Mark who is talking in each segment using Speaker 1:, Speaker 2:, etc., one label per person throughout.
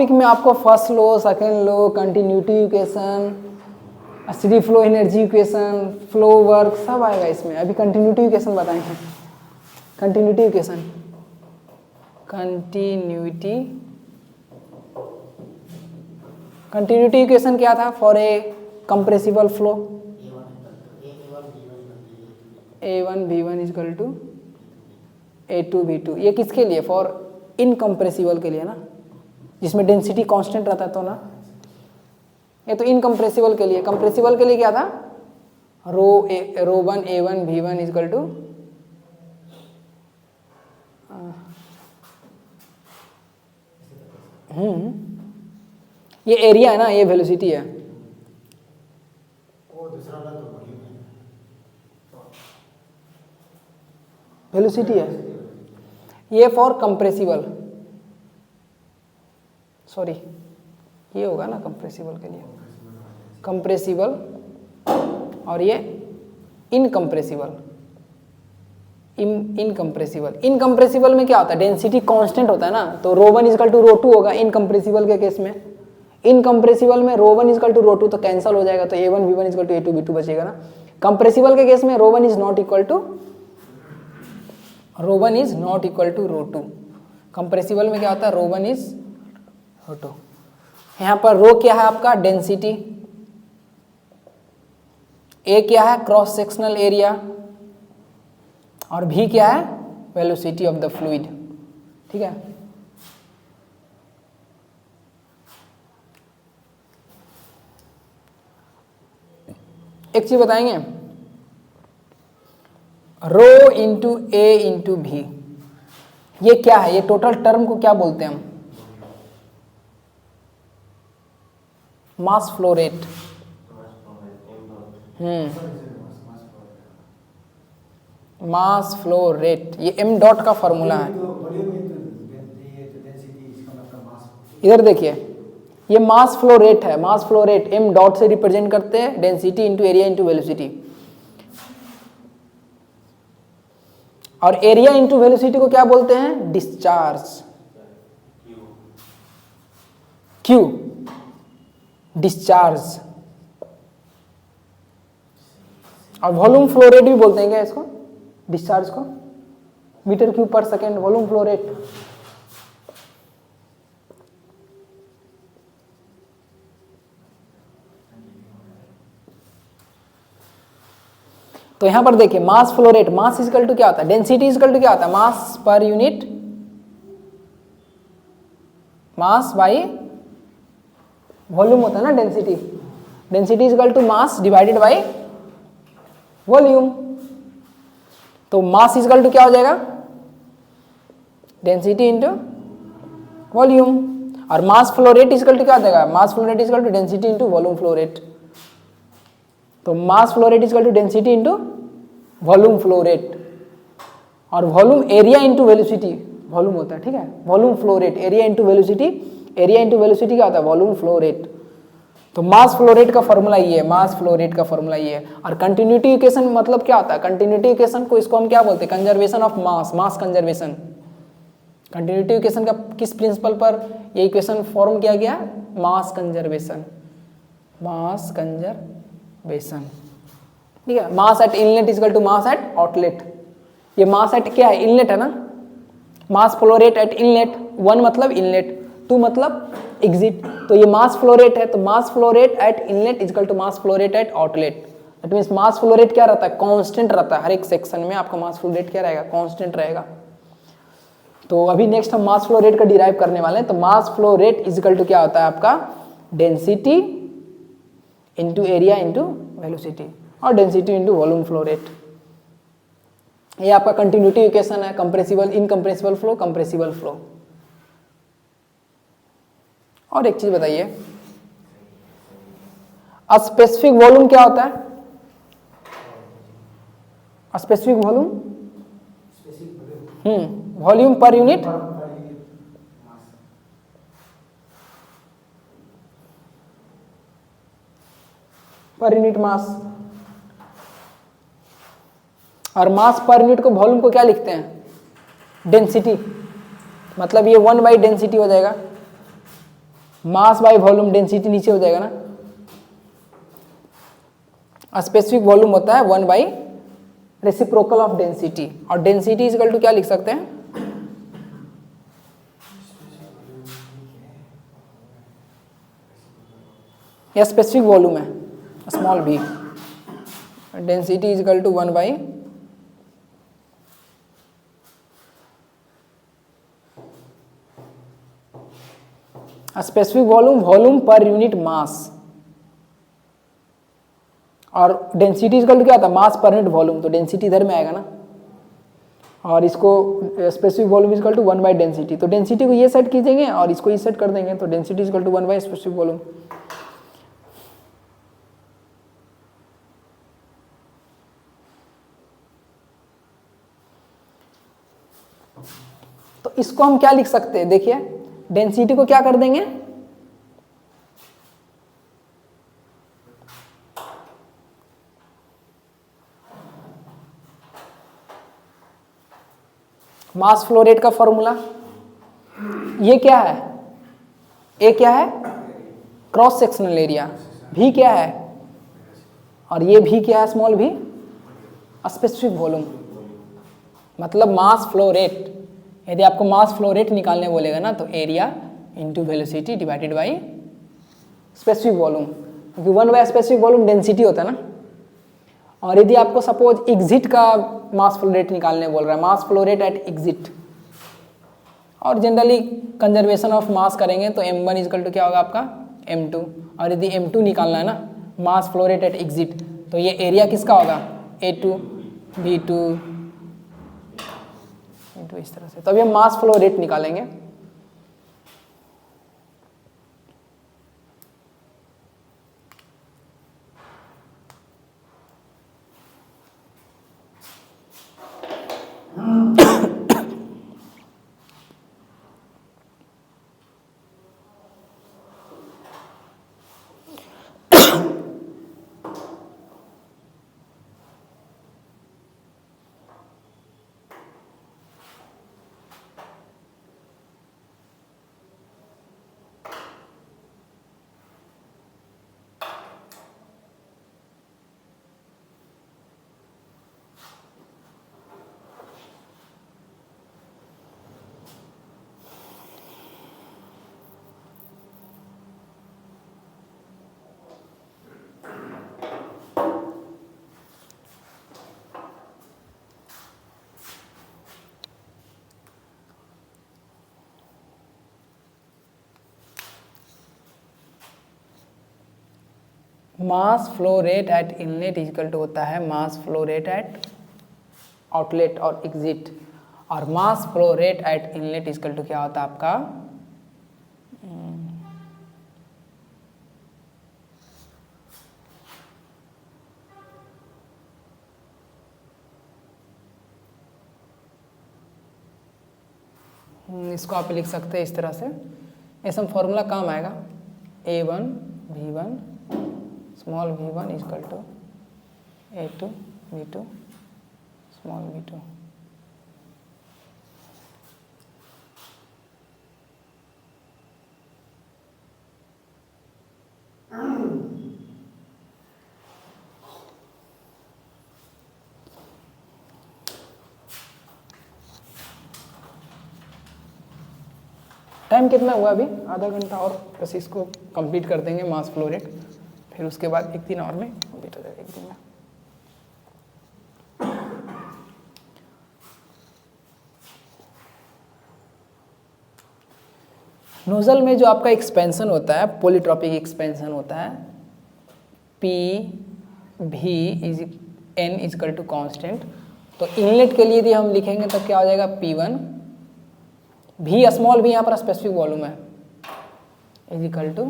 Speaker 1: Topic में आपको first law, second law, continuity equation, steady flow energy equation, flow work सब आएगा इसमें। अभी कंटिन्यूटी इक्वेशन बताएंगे। कंटिन्यूटी इक्वेशन, कंटिन्यूटी इक्वेशन क्या था? For a compressible flow A1 B1 equal to A2 B2। ये किसके लिए? फॉर इनकम्प्रेसिबल के लिए ना, जिसमें डेंसिटी कांस्टेंट रहता है तो ना। ये तो इनकम्प्रेसिबल के लिए। कंप्रेसिबल के लिए क्या था? रो1 A1 B1 इक्वल टू ये एरिया है ना, ये वेलोसिटी है। वेलोसिटी है ये फॉर कंप्रेसिबल, सॉरी ये होगा ना कंप्रेसिबल के लिए, कंप्रेसिबल। और ये इनकम्प्रेसिबल, इनकम्प्रेसिबल में क्या होता है? डेंसिटी कांस्टेंट होता है ना, तो रो1 इजकल टू रो2 होगा इनकम्प्रेसिबल के केस में। इनकम्प्रेसिबल में रो1 इजकल टू रो2 तो कैंसिल हो जाएगा, तो A1 B1 is equal to A2 B2 बचेगा ना। कंप्रेसिबल के केस में rho one is not equal to rho two. Compressible में क्या होता है? Rho one is rho two. यहाँ पर रो क्या है आपका? डेंसिटी। ए क्या है? Cross sectional area. और भी क्या है? Velocity of the fluid. ठीक है। एक चीज बताएंगे, रो इंटू ए इंटू भी, ये क्या है? ये टोटल टर्म को क्या बोलते हैं हम? Mass flow rate. मास फ्लो रेट, ये m डॉट का फॉर्मूला है। इधर देखिए, ये मास फ्लो रेट है। Mass flow rate m dot से रिप्रेजेंट करते हैं density into area into velocity. और एरिया इंटू वेलोसिटी को क्या बोलते हैं? डिस्चार्ज। Q, discharge. और वॉल्यूम फ्लो रेट भी बोलते हैं क्या इसको? डिस्चार्ज को मीटर क्यूब पर सेकेंड, वॉल्यूम फ्लो रेट। तो यहां पर देखिए, मास flow rate, mass equal to क्या होता है? डेंसिटी इक्वल टू क्या होता है? मास पर यूनिट, मास बाई वॉल्यूम होता है ना density. Density equal to mass divided by volume. तो मास इक्वल टू क्या हो जाएगा? Density into volume. और mass flow rate equal to क्या हो जाएगा? Mass flow rate equal to density into volume flow rate. तो mass flow rate equal to density into volume flow rate. और volume area into velocity, volume होता है। ठीक है, volume flow rate, area into velocity. Area into velocity क्या होता है? Volume flow rate. तो मास फ्लो रेट का फॉर्मूला ये है, मास फ्लो रेट का फॉर्मूला ये है। और कंटिन्यूटी इक्वेशन मतलब क्या होता है? कंटिन्यूटी इक्वेशन को इसको हम क्या बोलते हैं? Conservation of mass, mass conservation. Continuity equation का किस प्रिंसिपल पर ये इक्वेशन फॉर्म किया गया? Mass conservation, mass conservation. ठीक है। Mass at inlet equal to mass at outlet. ये मास एट क्या है? इनलेट है ना। Mass flow rate at inlet, 1 मतलब इनलेट, 2 मतलब एग्जिट। तो ये मास फ्लो रेट है, तो mass flow rate at inlet equal to mass flow rate at outlet. That means mass flow rate क्या रहता है? कांस्टेंट रहता है। हर एक सेक्शन में आपका मास फ्लो रेट क्या रहेगा? कांस्टेंट रहेगा। तो अभी नेक्स्ट हम मास फ्लो रेट का डिराइव करने वाले हैं। तो mass flow rate equal to क्या होता है आपका? Density into area into velocity, और density into volume flow rate. ये आपका कंटिन्यूटी इक्वेशन है। Compressible, incompressible flow, compressible flow. और एक चीज बताइए, स्पेसिफिक वॉल्यूम क्या होता है? स्पेसिफिक वॉल्यूम, वॉल्यूम पर यूनिट मास। और मास पर यूनिट को, वॉल्यूम को क्या लिखते हैं? डेंसिटी। मतलब ये 1 बाई डेंसिटी हो जाएगा। मास बाय वॉल्यूम, डेंसिटी नीचे हो जाएगा ना। स्पेसिफिक वॉल्यूम होता है 1 बाई रेसिप्रोकल ऑफ डेंसिटी, और डेंसिटी इज इक्वल टू क्या लिख सकते हैं, यह स्पेसिफिक वॉल्यूम है small v, density is equal to 1 by specific volume, volume पर यूनिट मास, और डेंसिटी इज इक्वल टू क्या होता है, मास पर यूनिट वॉल्यूम, तो डेंसिटी इधर में आएगा ना, और इसको specific volume is equal to 1 by density, तो डेंसिटी को ये सेट कीजिएंगे और इसको ये सेट कर देंगे, तो density is equal to 1 by specific volume. तो इसको हम क्या लिख सकते हैं, देखिए डेंसिटी को क्या कर देंगे, मास फ्लो रेट का फॉर्मूला, ये क्या है, ए क्या है, क्रॉस सेक्शनल एरिया, भी क्या है, और ये भी क्या है, स्मॉल भी, स्पेसिफिक वॉल्यूम, मतलब मास फ्लो रेट। यदि आपको मास फ्लो रेट निकालने बोलेगा ना, तो area into velocity divided by specific volume, क्योंकि 1 बाई स्पेसिफिक वॉल्यूम डेंसिटी होता है ना। और यदि आपको सपोज एग्जिट का मास फ्लो रेट निकालने बोल रहा है, mass flow rate at exit, और जनरली कंजर्वेशन ऑफ मास करेंगे तो m1 इजकल टू क्या होगा आपका m2, और यदि m2 निकालना है ना, mass flow rate at exit, तो ये एरिया किसका होगा, a2 b2 इस तरह से। तो अभी हम मास फ्लो रेट निकालेंगे। Mass flow rate at inlet equal to होता है mass flow rate at outlet और एग्जिट, और mass flow rate at inlet equal to क्या होता है आपका, इसको आप लिख सकते हैं इस तरह से, ऐसा फॉर्मूला काम आएगा, a1 v1 small v1 equal to a2 v2 small v2। Time कितना हुआ अभी, आधा घंटा और, बस इसको कंप्लीट कर देंगे मास फ्लो रेट, फिर उसके बाद 1 दिन और में कंप्लीट हो जाएगा, 1 दिन में। नोजल में जो आपका एक्सपेंशन होता है, पॉलीट्रॉपिक एक्सपेंशन होता है, पी भी is N equal to constant, तो इनलेट के लिए यदि हम लिखेंगे तब क्या हो जाएगा, P1 भी स्मॉल भी यहाँ पर स्पेसिफिक वॉल्यूम है is equal to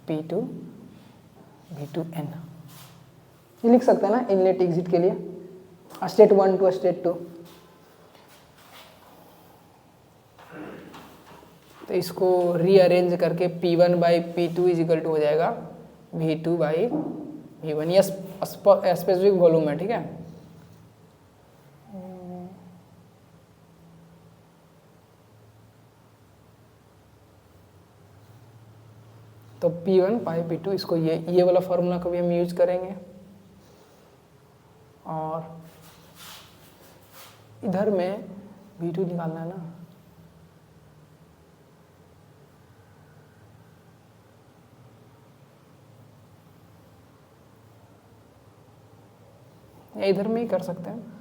Speaker 1: P2 V2N, ये लिख सकते हैं ना इनलेट एग्जिट के लिए, स्टेट 1 टू स्टेट 2। तो इसको रीअरेंज करके P1 by P2 is equal to हो जाएगा V2 बाई V1, ये स्पेसिफिक वॉल्यूम है, ठीक है। तो P1 बाई P2, इसको ये वाला फॉर्मूला को भी हम यूज करेंगे, और इधर में V2 निकालना है ना, या इधर में ही कर सकते हैं।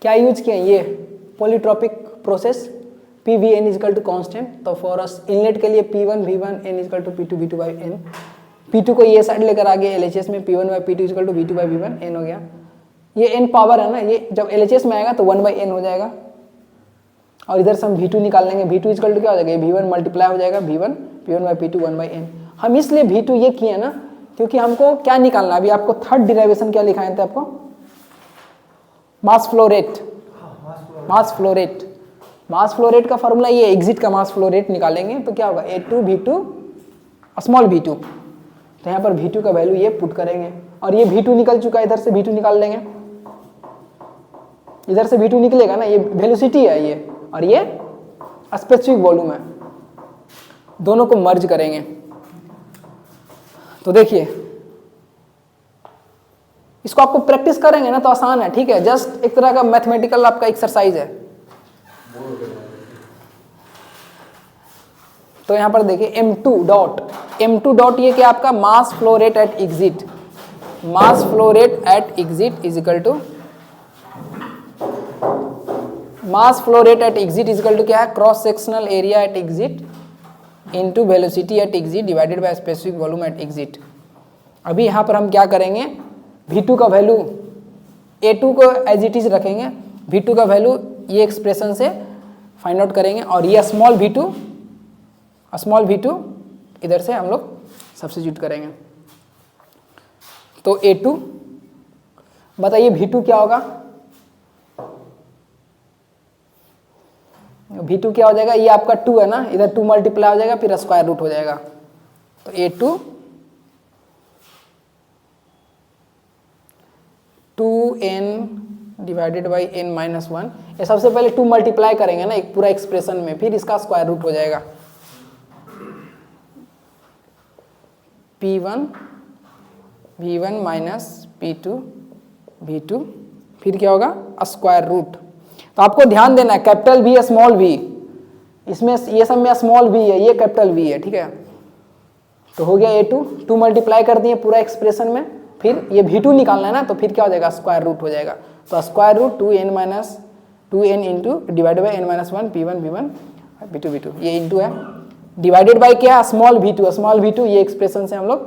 Speaker 1: क्या यूज किया ये polytropic process, PV n equal to constant. तो फॉर अस इनलेट के लिए P1 V1 n equal to P2 V2 by n, P2 को ये साइड लेकर आगे LHS में P1 by P2 equal to V2 by V1 n हो गया। ये n पावर है ना, ये जब LHS में आएगा तो 1 बाई n हो जाएगा, और इधर से हम V2 निकाल लेंगे। V2 इजकल टू क्या हो जाएगा, V1 मल्टीप्लाई हो जाएगा V1 P1 by P2 1 by n। हम इसलिए V2 ये किए ना क्योंकि हमको क्या निकालना, अभी आपको थर्ड डिराइवेशन क्या लिखाए थे आपको, मास फ्लो रेट। मास फ्लो रेट, मास फ्लो रेट का फॉर्मूला ये, एग्जिट का मास फ्लो रेट निकालेंगे तो क्या होगा, A2 V2 स्मॉल V2। तो यहाँ पर V2 का वैल्यू ये पुट करेंगे, और ये V2 निकल चुका है, इधर से V2 निकाल लेंगे, इधर से V2 निकलेगा ना, ये वेलोसिटी है ये, और ये स्पेसिफिक वॉल्यूम है, दोनों को मर्ज करेंगे। तो देखिए इसको आपको प्रैक्टिस करेंगे ना तो आसान है, ठीक है, जस्ट एक तरह का मैथमेटिकल आपका एक्सरसाइज है। तो यहां पर देखिए m2 डॉट ये क्या आपका mass flow rate at exit, mass flow rate at exit is equal to, mass flow rate at exit is equal to क्या है, cross sectional area at exit into velocity at exit divided by specific volume at exit. अभी यहां पर हम क्या करेंगे, V2 का value A2 को एज इट इज रखेंगे, V2 का वैल्यू ये एक्सप्रेशन से फाइंड आउट करेंगे, और ये स्मॉल V2 इधर से हम लोग सब्स्टिट्यूट करेंगे। तो A2 बताइए V2 क्या होगा, V2 क्या हो जाएगा, ये आपका 2 है ना, इधर 2 मल्टीप्लाई हो जाएगा फिर स्क्वायर रूट हो जाएगा। तो A2 2n divided by n minus 1, ये सबसे पहले 2 मल्टीप्लाई करेंगे ना एक पूरा एक्सप्रेशन में, फिर इसका स्क्वायर रूट हो जाएगा। P1 V1 minus P2 V2, फिर क्या होगा स्क्वायर रूट। तो आपको ध्यान देना है कैपिटल V स्मॉल v, इसमें ये सब में स्मॉल v है, ये कैपिटल V है, ठीक है। तो हो गया A2, 2 मल्टीप्लाई कर दिए पूरा एक्सप्रेशन में, फिर ये V2 निकालना है ना, तो फिर क्या हो जाएगा स्क्वायर रूट हो जाएगा। तो square root 2n into divided by n minus 1 P1 V1 P2 V2, ये इंटू है, डिवाइडेड बाई क्या स्मॉल V2 ये एक्सप्रेशन से हम लोग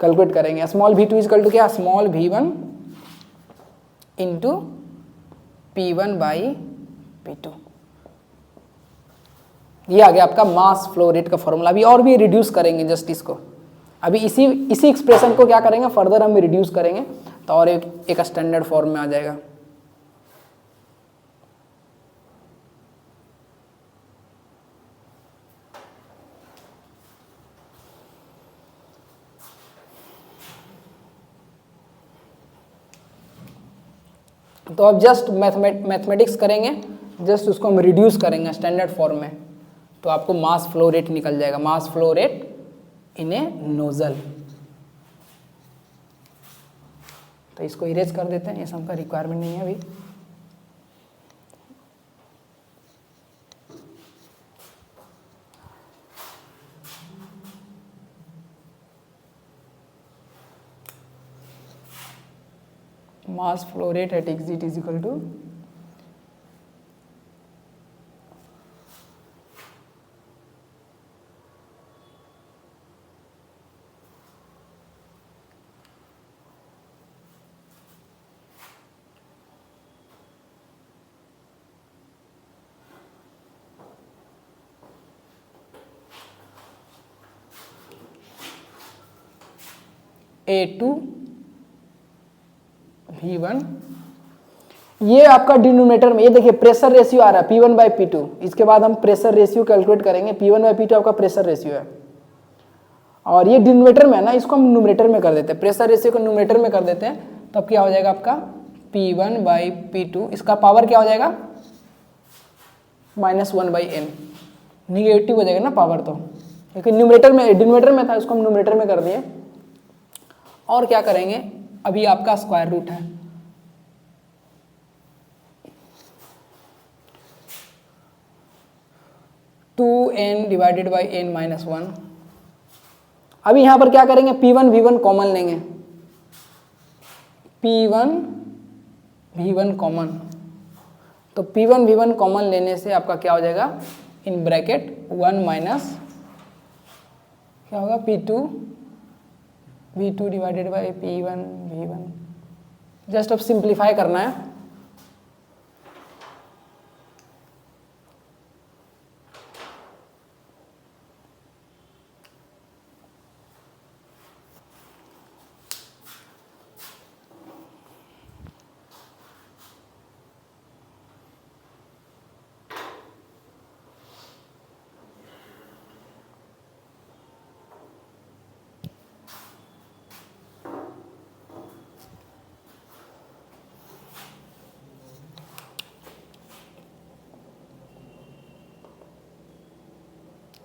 Speaker 1: कैलकुलेट करेंगे। स्मॉल V2 इजकल टू क्या, small V1 into P1 by P2, ये आ गया आपका मास फ्लो रेट का फॉर्मूला। अभी और भी रिड्यूस करेंगे जस्ट इसको, अभी इसी एक्सप्रेशन को क्या करेंगे फर्दर हम रिड्यूस करेंगे, तो और एक स्टैंडर्ड फॉर्म में आ जाएगा। तो अब जस्ट मैथमेटिक्स करेंगे, जस्ट उसको हम रिड्यूस करेंगे स्टैंडर्ड फॉर्म में, तो आपको मास फ्लो रेट निकल जाएगा, mass flow rate in A nozzle. तो इसको इरेज कर देते हैं, ये सब का रिक्वायरमेंट नहीं है अभी। Mass flow rate at exit is equal to A2V1, ये आपका डिनोमिनेटर में, ये देखिए प्रेशर रेशियो आ रहा है P1/P2। इसके बाद हम प्रेशर रेशियो कैलकुलेट करेंगे। P1/P2 आपका प्रेशर रेशियो है, और ये डिनोमिनेटर में है ना, इसको हम न्यूमरेटर में कर देते हैं, प्रेशर रेशियो को न्यूमरेटर में कर देते हैं। तब क्या हो जाएगा आपका P1/P2, इसका पावर क्या हो जाएगा -1/n, निगेटिव हो जाएगा ना पावर, तो क्योंकि न्यूमरेटर में, डिनोमिनेटर में था, इसको हम न्यूमरेटर में कर दिए। और क्या करेंगे, अभी आपका स्क्वायर रूट है, two n divided by n-1। अभी यहां पर क्या करेंगे, P1V1 कॉमन लेंगे, P1V1 कॉमन, तो P1V1 कॉमन लेने से आपका क्या हो जाएगा, इन ब्रैकेट 1 माइनस क्या होगा, P2V2 divided by P1V1। Just अब सिंप्लीफाई करना है।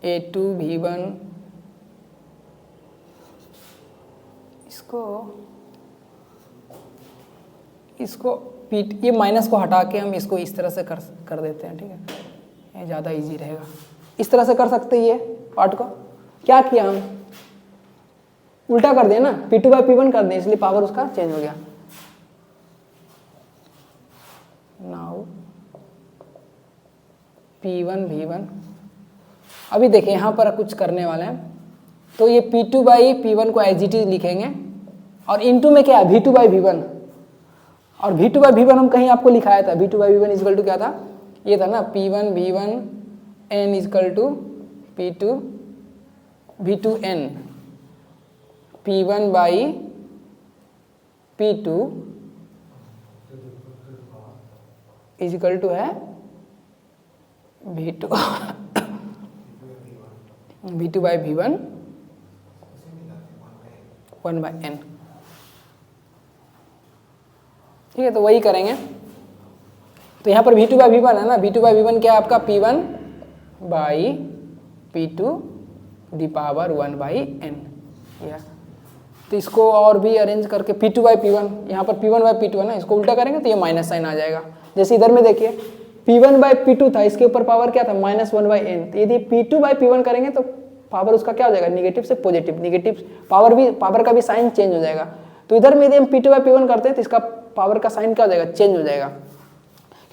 Speaker 1: A2V1, इसको ये माइनस को हटा के हम इसको इस तरह से कर देते हैं, ठीक है, ये ज़्यादा इजी रहेगा। इस तरह से कर सकते हैं ये पार्ट को। क्या किया हम, उल्टा कर दिया ना, P2/P1 कर दिया, इसलिए पावर उसका चेंज हो गया। नाउ P1V1, अभी देखिए यहाँ पर कुछ करने वाले हैं, तो ये P2/P1 को एज इट इज लिखेंगे, और इनटू में क्या है, V2/V1, और V2/V1 हम कहीं आपको लिखाया था, V2/V1 इक्वल टू क्या था, ये था ना, P1V1 n equal to V2n, P1/P2 equal to है V2/V1 1/n, ठीक है, तो वही करेंगे। तो यहाँ पर V2/V1 है ना, V2/V1 क्या है आपका, P1/P2 दी पावर 1/n, या तो इसको और भी अरेंज करके P2/P1, यहाँ पर P1/P2 है ना, इसको उल्टा करेंगे तो ये माइनस साइन आ जाएगा। जैसे इधर में देखिए P1/P2 था, इसके ऊपर पावर क्या था, -1/n, तो यदि P2/P1 करेंगे तो पावर उसका क्या हो जाएगा, निगेटिव से पॉजिटिव, निगेटिव पावर का भी साइन चेंज हो जाएगा। तो इधर में यदि हम P2/P1 करते हैं तो इसका पावर का साइन क्या हो जाएगा, चेंज हो जाएगा,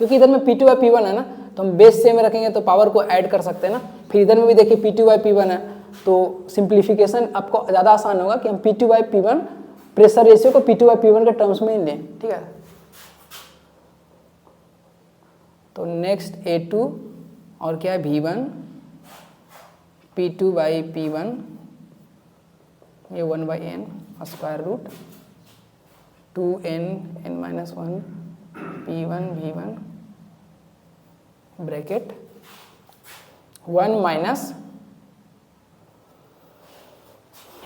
Speaker 1: क्योंकि इधर में P2/P1 है ना, तो हम बेस सेम रखेंगे तो पावर को ऐड कर सकते हैं ना। फिर इधर में भी देखिए P2/P1 है, तो सिंप्लीफिकेशन आपको ज़्यादा आसान होगा कि हम P2/P1 प्रेशर रेशियो को P2/P1 के टर्म्स में ही लें, ठीक है। तो नेक्स्ट A2 और क्या है V1, P2/P1, ये 1/n square root 2n(n-1) P1V1 bracket 1 minus,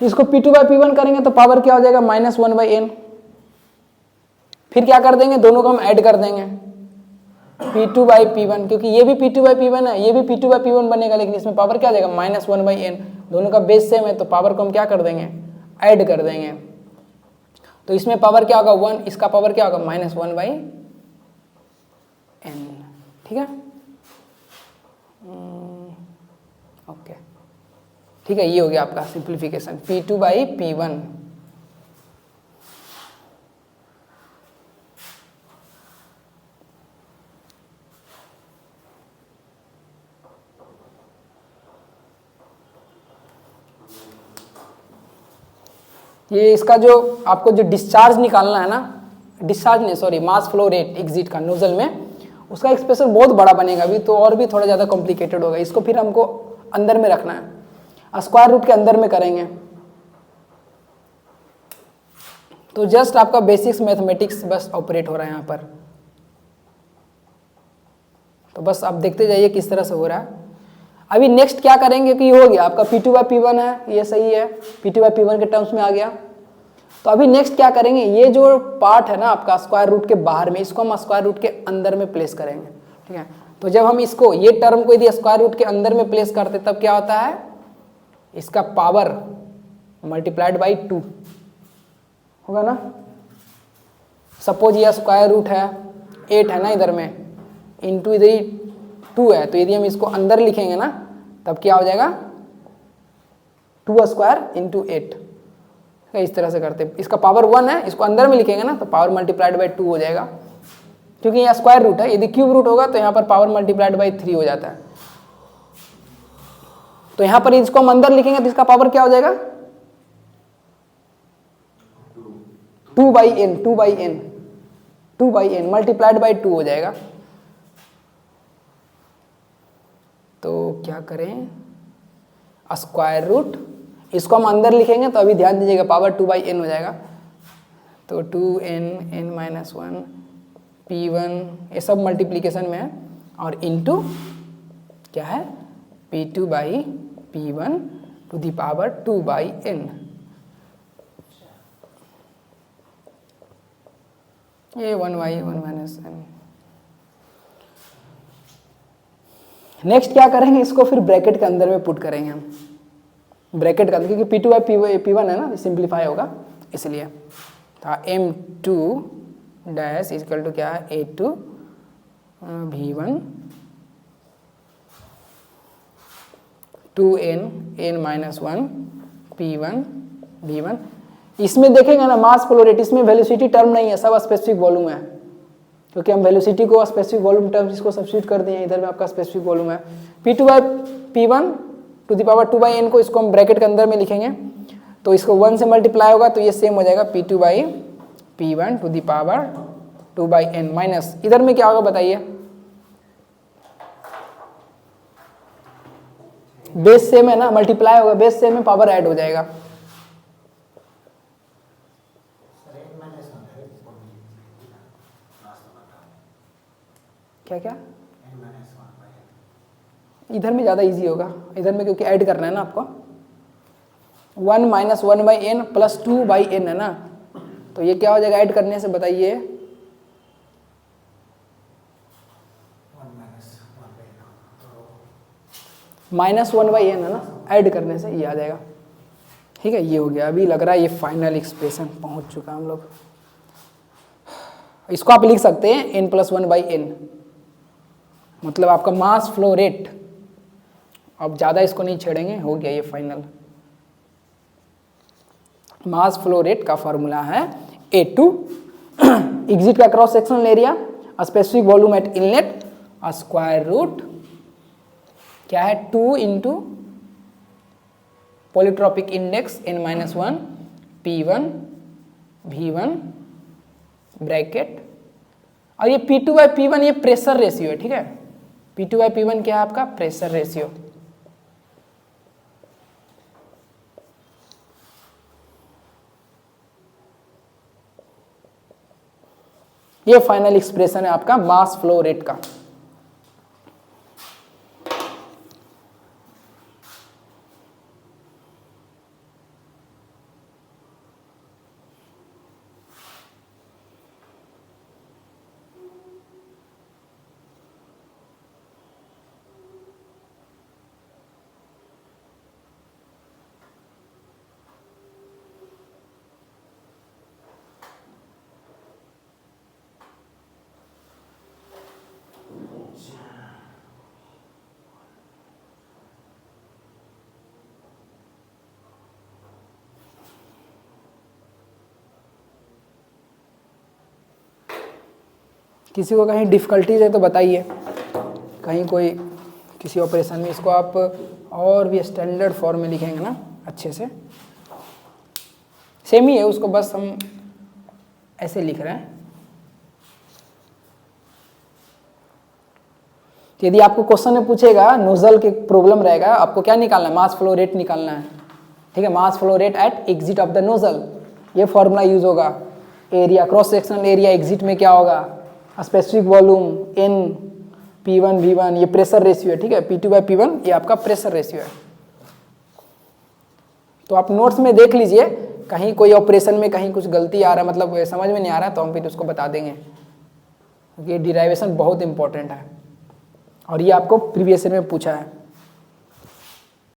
Speaker 1: इसको P2/P1 करेंगे तो पावर क्या हो जाएगा, -1/n। फिर क्या कर देंगे, दोनों को हम ऐड कर देंगे, P2/P1, क्योंकि ये भी P2/P1 है, ये भी P2/P1 बनेगा, लेकिन इसमें पावर क्या आ जाएगा, -1/n। दोनों का बेस सेम है तो पावर को हम क्या कर देंगे, ऐड कर देंगे। तो इसमें पावर क्या होगा 1, इसका पावर क्या होगा -1/n, ठीक है। ओके, ठीक है, ये हो गया आपका सिंप्लीफिकेशन P2/P1। ये इसका जो आपको जो डिस्चार्ज निकालना है ना, डिस्चार्ज नहीं सॉरी, मास फ्लो रेट एग्जिट का नोजल में, उसका एक्सप्रेशन बहुत बड़ा बनेगा अभी, तो और भी थोड़ा ज़्यादा कॉम्प्लिकेटेड होगा। इसको फिर हमको अंदर में रखना है, स्क्वायर रूट के अंदर में करेंगे। तो जस्ट आपका बेसिक्स मैथमेटिक्स बस ऑपरेट हो रहा है यहाँ पर। तो बस आप देखते जाइए किस तरह से हो रहा है। अभी नेक्स्ट क्या करेंगे कि हो गया आपका P2/P1 है, ये सही है, P2/P1 के टर्म्स में आ गया। तो अभी नेक्स्ट क्या करेंगे, ये जो पार्ट है ना आपका स्क्वायर रूट के बाहर में, इसको हम स्क्वायर रूट के अंदर में प्लेस करेंगे, ठीक है। तो जब हम इसको ये टर्म को यदि स्क्वायर रूट के अंदर में प्लेस करते तब क्या होता है, इसका पावर मल्टीप्लाइड बाई 2 होगा ना। सपोज ये स्क्वायर रूट है 8 है ना इधर में, इंटू इधर 2 है, तो यदि हम इसको अंदर लिखेंगे ना तब क्या हो जाएगा 2 स्क्वायर इंटू 8। इस तरह से करते, इसका पावर 1 है, इसको अंदर में लिखेंगे ना तो पावर मल्टीप्लाइड बाई 2 हो जाएगा, क्योंकि यहाँ स्क्वायर रूट है। यदि क्यूब रूट होगा तो यहाँ पर पावर मल्टीप्लाइड बाई 3 हो जाता है। तो यहाँ पर इसको हम अंदर लिखेंगे तो इसका पावर क्या हो जाएगा 2/n मल्टीप्लाइड बाई 2 हो जाएगा। तो क्या करें, स्क्वायर रूट, इसको हम अंदर लिखेंगे तो अभी ध्यान दीजिएगा पावर 2/n हो जाएगा। तो 2n(n-1) P1 ये सब मल्टीप्लीकेशन में है, और इंटू क्या है P2/P1 to the power 2/n। ये 1/(1-n)। नेक्स्ट क्या करेंगे, इसको फिर ब्रैकेट के अंदर में पुट करेंगे हम, ब्रैकेट के अंदर, क्योंकि P2/P1 है ना, सिंप्लीफाई होगा इसलिए। तो M2 डैश इक्वल टू क्या है A2/V1 2n(n-1) P1/V1। इसमें देखेंगे ना मास फ्लो रेट, इसमें वेलोसिटी टर्म नहीं है, सब स्पेसिफिक वॉल्यूम है, क्योंकि हम वेलोसिटी को स्पेसिफिक वॉल्यूम टर्म इसको सब्स्टिट्यूट कर दिए, इधर में आपका स्पेसिफिक वॉल्यूम है। P2/P1 to the power 2/n को इसको हम ब्रैकेट के अंदर में लिखेंगे, तो इसको 1 से मल्टीप्लाई होगा तो ये सेम हो जाएगा P2/P1 to the power 2/n minus, इधर में क्या होगा बताइए, बेस सेम है ना, मल्टीप्लाई होगा, बेस सेम है, पावर ऐड हो जाएगा। क्या क्या इधर में ज़्यादा इजी होगा, इधर में क्योंकि ऐड करना है ना आपको, 1 - 1/n प्लस 2/n है ना, तो ये क्या हो जाएगा ऐड करने से बताइए, -1/n है ना, ऐड करने से ये आ जाएगा, ठीक है। ये हो गया, अभी लग रहा है ये फाइनल एक्सप्रेशन पहुंच चुका हम लोग। इसको आप लिख सकते हैं n+1/n, मतलब आपका मास फ्लो रेट। अब ज़्यादा इसको नहीं छेड़ेंगे, हो गया ये फाइनल। मास फ्लो रेट का फॉर्मूला है A2 एग्जिट का cross sectional area, specific volume at inlet, square root क्या है 2 into polytropic index n-1 P1/V1 bracket, और ये P2/P1 ये प्रेशर रेशियो है, ठीक है। P2/P1 क्या है आपका प्रेशर रेशियो। ये फाइनल एक्सप्रेशन है आपका मास फ्लो रेट का। किसी को कहीं डिफ़िकल्टीज है तो बताइए, कहीं कोई किसी ऑपरेशन में, इसको आप और भी स्टैंडर्ड फॉर्म में लिखेंगे ना अच्छे से, सेम ही है, उसको बस हम ऐसे लिख रहे हैं। यदि आपको क्वेश्चन में पूछेगा नोजल के प्रॉब्लम रहेगा, आपको क्या निकालना है, मास फ्लो रेट निकालना है, ठीक है, mass flow rate at exit of the nozzle. ये फॉर्मूला यूज होगा। Area, cross sectional area exit में क्या होगा, specific volume N P1 V1, ये प्रेशर रेशियो है, ठीक है, P2/P1 ये आपका प्रेशर रेशियो है। तो आप नोट्स में देख लीजिए, कहीं कोई ऑपरेशन में कहीं कुछ गलती आ रहा है, मतलब समझ में नहीं आ रहा है, तो हम फिर उसको बता देंगे। ये डिराइवेशन बहुत इंपॉर्टेंट है और ये आपको प्रीवियस ईयर में पूछा है।